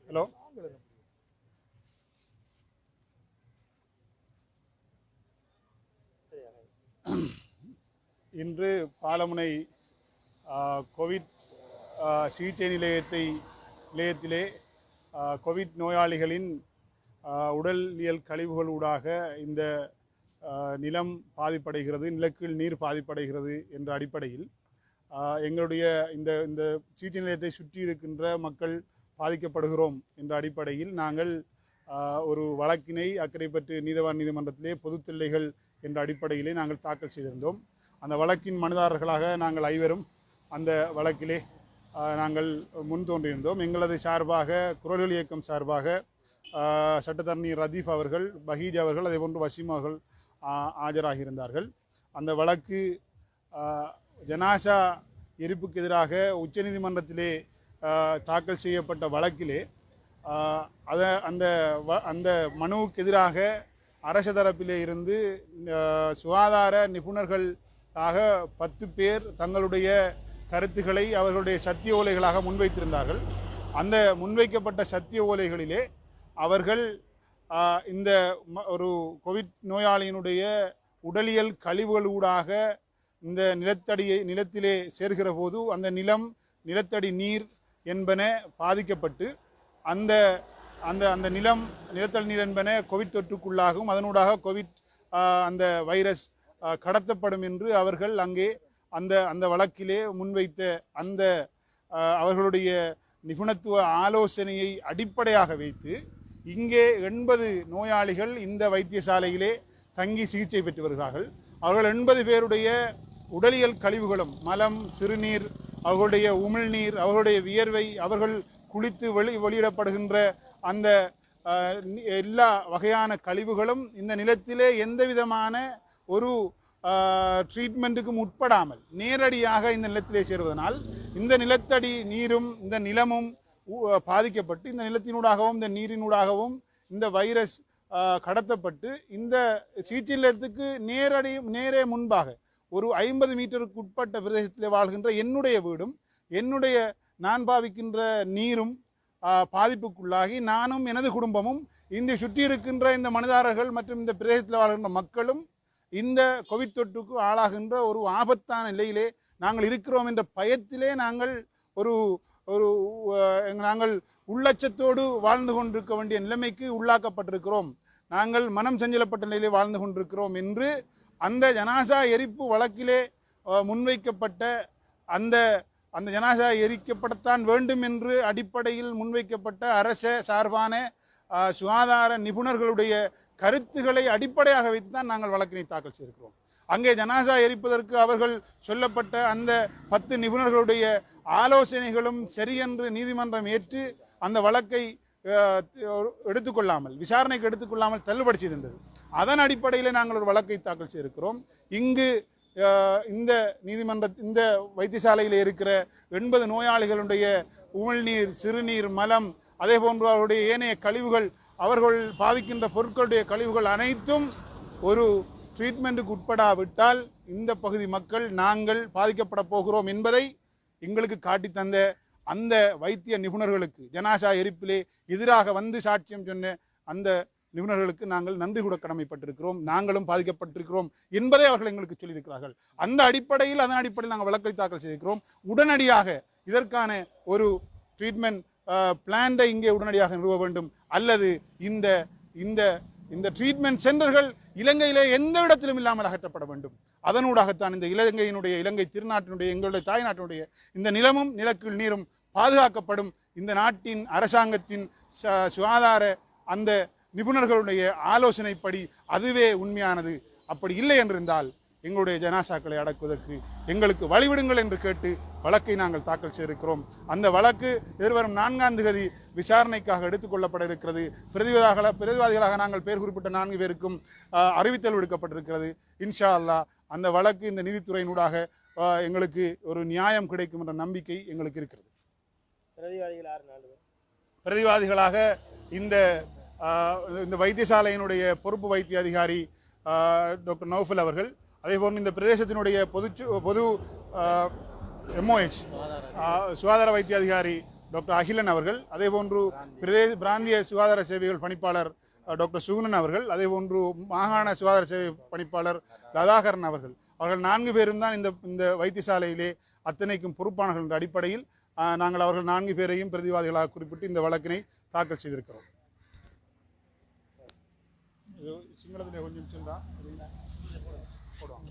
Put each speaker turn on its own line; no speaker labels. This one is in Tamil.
ஹலோ. இன்று பாலமுனை கோவிட் சிகிச்சை நிலையத்திலே கோவிட் நோயாளிகளின் உடலியல் கழிவுகளூடாக இந்த நிலம் பாதிப்படைகிறது, நிலக்கீழ் நீர் பாதிப்படைகிறது என்ற அடிப்படையில் எங்களுடைய இந்த இந்த சிகிச்சை நிலையத்தை சுற்றி இருக்கின்ற மக்கள் பாதிக்கப்படுகிறோம் என்ற அடிப்படையில் நாங்கள் ஒரு வழக்கினை அக்கரைப்பற்று நீதவான் நீதிமன்றத்திலே பொதுத்தொல்லைகள் என்ற அடிப்படையிலே நாங்கள் தாக்கல் செய்திருந்தோம். அந்த வழக்கின் மனுதாரர்களாக நாங்கள் ஐவரும் அந்த வழக்கிலே நாங்கள் முன் தோன்றியிருந்தோம். எங்களது சார்பாக குரல் இயக்கம் சார்பாக சட்டத்தரணி ரதீஃப் அவர்கள், பஹீஜ் அவர்கள், அதேபோன்று வசீம் அவர்கள் ஆஜராகியிருந்தார்கள். அந்த வழக்கு ஜனாசா எரிப்புக்கு எதிராக உச்சநீதிமன்றத்திலே தாக்கல் செய்யப்பட்ட வழக்கிலே அந்த மனுவுக்கு எதிராக அரசு தரப்பிலே இருந்து சுகாதார நிபுணர்களாக 10 பேர் தங்களுடைய கருத்துக்களை அவர்களுடைய சத்திய ஓலைகளாக முன்வைத்திருந்தார்கள். அந்த முன்வைக்கப்பட்ட சத்திய ஓலைகளிலே அவர்கள் இந்த ஒரு கோவிட் நோயாளியினுடைய உடலியல் கழிவுகளூடாக இந்த நிலத்திலே சேர்கிற போது அந்த நிலத்தடி நீர் என்பன பாதிக்கப்பட்டு அந்த அந்த அந்த நிலத்தடி நீர் என்பன கோவிட் தொற்றுக்குள்ளாகும், அதனூடாக கோவிட் அந்த வைரஸ் கடத்தப்படும் என்று அவர்கள் அங்கே அந்த வழக்கிலே முன்வைத்த அந்த அவர்களுடைய நிபுணத்துவ ஆலோசனையை அடிப்படையாக வைத்து இங்கே 80 நோயாளிகள் இந்த வைத்தியசாலையிலே தங்கி சிகிச்சை பெற்று வருகிறார்கள். அவர்கள் 80 பேருடைய உடலியல் கழிவுகளும் மலம், சிறுநீர், அவர்களுடைய உமிழ்நீர், அவர்களுடைய வியர்வை, அவர்கள் குளித்து வெளியிடப்படுகின்ற அந்த எல்லா வகையான கழிவுகளும் இந்த நிலத்திலே எந்த விதமான ஒரு ட்ரீட்மெண்ட்டுக்கும் உட்படாமல் நேரடியாக இந்த நிலத்திலே சேருவதனால் இந்த நிலத்தடி நீரும் இந்த நிலமும் பாதிக்கப்பட்டு இந்த நிலத்தினூடாகவும் இந்த நீரினூடாகவும் இந்த வைரஸ் கடத்தப்பட்டு இந்த சிகிச்சை நிலையத்துக்கு நேரே முன்பாக ஒரு 50 மீட்டருக்கு உட்பட்ட பிரதேசத்தில் வாழ்கின்ற என்னுடைய வீடும் நான் பாவிக்கின்ற நீரும் பாதிப்புக்குள்ளாகி நானும் எனது குடும்பமும் இந்த சுற்றி இருக்கின்ற இந்த மனிதர்கள் மற்றும் இந்த பிரதேசத்தில் வாழ்கின்ற மக்களும் இந்த கோவிட் தொற்றுக்கு ஆளாகின்ற ஒரு ஆபத்தான நிலையிலே நாங்கள் இருக்கிறோம் என்ற பயத்திலே நாங்கள் நாங்கள் உள்ளச்சத்தோடு வாழ்ந்து கொண்டிருக்க வேண்டிய நிலைமைக்கு உள்ளாக்கப்பட்டிருக்கிறோம். நாங்கள் மனம் சஞ்சலப்பட்ட நிலையிலே வாழ்ந்து கொண்டிருக்கிறோம் என்று அந்த ஜனாசா எரிப்பு வழக்கிலே முன்வைக்கப்பட்ட அந்த ஜனாசா எரிக்கப்படத்தான் வேண்டும் என்று அடிப்படையில் முன்வைக்கப்பட்ட அரச சார்பான சுகாதார நிபுணர்களுடைய கருத்துக்களை அடிப்படையாக வைத்துதான் நாங்கள் வழக்கினை தாக்கல் செய்திருக்கிறோம். அங்கே ஜனாசா எரிப்பதற்கு அவர்கள் சொல்லப்பட்ட அந்த 10 நிபுணர்களுடைய ஆலோசனைகளும் சரியென்று நீதிமன்றம் ஏற்று அந்த வழக்கை எடுத்துக்கொள்ளாமல் விசாரணைக்கு எடுத்துக்கொள்ளாமல் தள்ளுபடி செய்திருந்தது. அதன் அடிப்படையில் நாங்கள் ஒரு வழக்கை தாக்கல் செய்திருக்கிறோம். இங்கு இந்த வைத்தியசாலையில் இருக்கிற 80 நோயாளிகளுடைய உமிழ்நீர், சிறுநீர், மலம், அதே போன்று அவருடைய ஏனைய கழிவுகள், அவர்கள் பாவிக்கின்ற பொருட்களுடைய கழிவுகள் அனைத்தும் ஒரு ட்ரீட்மெண்ட்டுக்கு உட்படாவிட்டால் இந்த பகுதி மக்கள் நாங்கள் பாதிக்கப்பட போகிறோம் என்பதை எங்களுக்கு காட்டி தந்த அந்த வைத்திய நிபுணர்களுக்கு, ஜனாசா எரிப்பிலே எதிராக வந்து சாட்சியம் சொன்ன அந்த நிபுணர்களுக்கு நாங்கள் நன்றி கூட கடமைப்பட்டிருக்கிறோம். நாங்களும் பாதிக்கப்பட்டிருக்கிறோம் என்பதை அவர்கள் எங்களுக்கு சொல்லியிருக்கிறார்கள். அதன் அடிப்படையில் நாங்கள் வழக்கை தாக்கல் செய்திருக்கிறோம். உடனடியாக இதற்கான ஒரு ட்ரீட்மெண்ட் பிளானை இங்கே உடனடியாக நிறுவ வேண்டும், அல்லது இந்த ட்ரீட்மெண்ட் சென்டர்கள் இலங்கையிலே எந்த இடத்திலும் இல்லாமல் அகற்றப்பட வேண்டும். அதனூடாகத்தான் இந்த இலங்கை திருநாட்டினுடைய, எங்களுடைய தாய் நாட்டினுடைய இந்த நிலமும் நிலக்கீழ் நீரும் பாதுகாக்கப்படும். இந்த நாட்டின் அரசாங்கத்தின் சுகாதார அந்த நிபுணர்களுடைய ஆலோசனைப்படி அதுவே உண்மையானது. அப்படி இல்லை என்றிருந்தால் எங்களுடைய ஜனாசாக்களை அடக்குவதற்கு எங்களுக்கு வழிவிடுங்கள் என்று கேட்டு வழக்கை நாங்கள் தாக்கல் செய்திருக்கிறோம். அந்த வழக்கு எதிர்வரும் 4ஆம் தேதி விசாரணைக்காக எடுத்துக்கொள்ளப்பட இருக்கிறது. பிரதிவாதிகளாக நாங்கள் பெயர் குறிப்பிட்ட 4 பேருக்கும் அறிவித்தல் விடுக்கப்பட்டிருக்கிறது. இன்ஷா அல்லாஹ் அந்த வழக்கு இந்த நீதித்துறையினூடாக எங்களுக்கு ஒரு நியாயம் கிடைக்கும் என்ற நம்பிக்கை எங்களுக்கு இருக்கிறது. பிரதிவாதிகளாக இந்த வைத்தியசாலையினுடைய பொறுப்பு வைத்திய அதிகாரி டாக்டர் நௌஃபல் அவர்கள், அதேபோன்று இந்த பிரதேசத்தினுடைய பொது MOH சுகாதார வைத்திய அதிகாரி டாக்டர் அகிலன் அவர்கள், அதேபோன்று பிராந்திய சுகாதார சேவைகள் பணிப்பாளர் டாக்டர் சுகுணன் அவர்கள், அதேபோன்று மாகாண சுகாதார சேவை பணிப்பாளர் லதாகரன் அவர்கள் 4 பேரும் தான் இந்த வைத்தியசாலையிலே அத்தனைக்கும் பொறுப்பானர்கள் என்ற அடிப்படையில் நாங்கள் அவர்கள் 4 பேரையும் பிரதிவாதிகளாக குறிப்பிட்டு இந்த வழக்கினை தாக்கல் செய்திருக்கிறோம். சிங்களத்திலே கொஞ்சம் சொல்றா போடுவாங்க.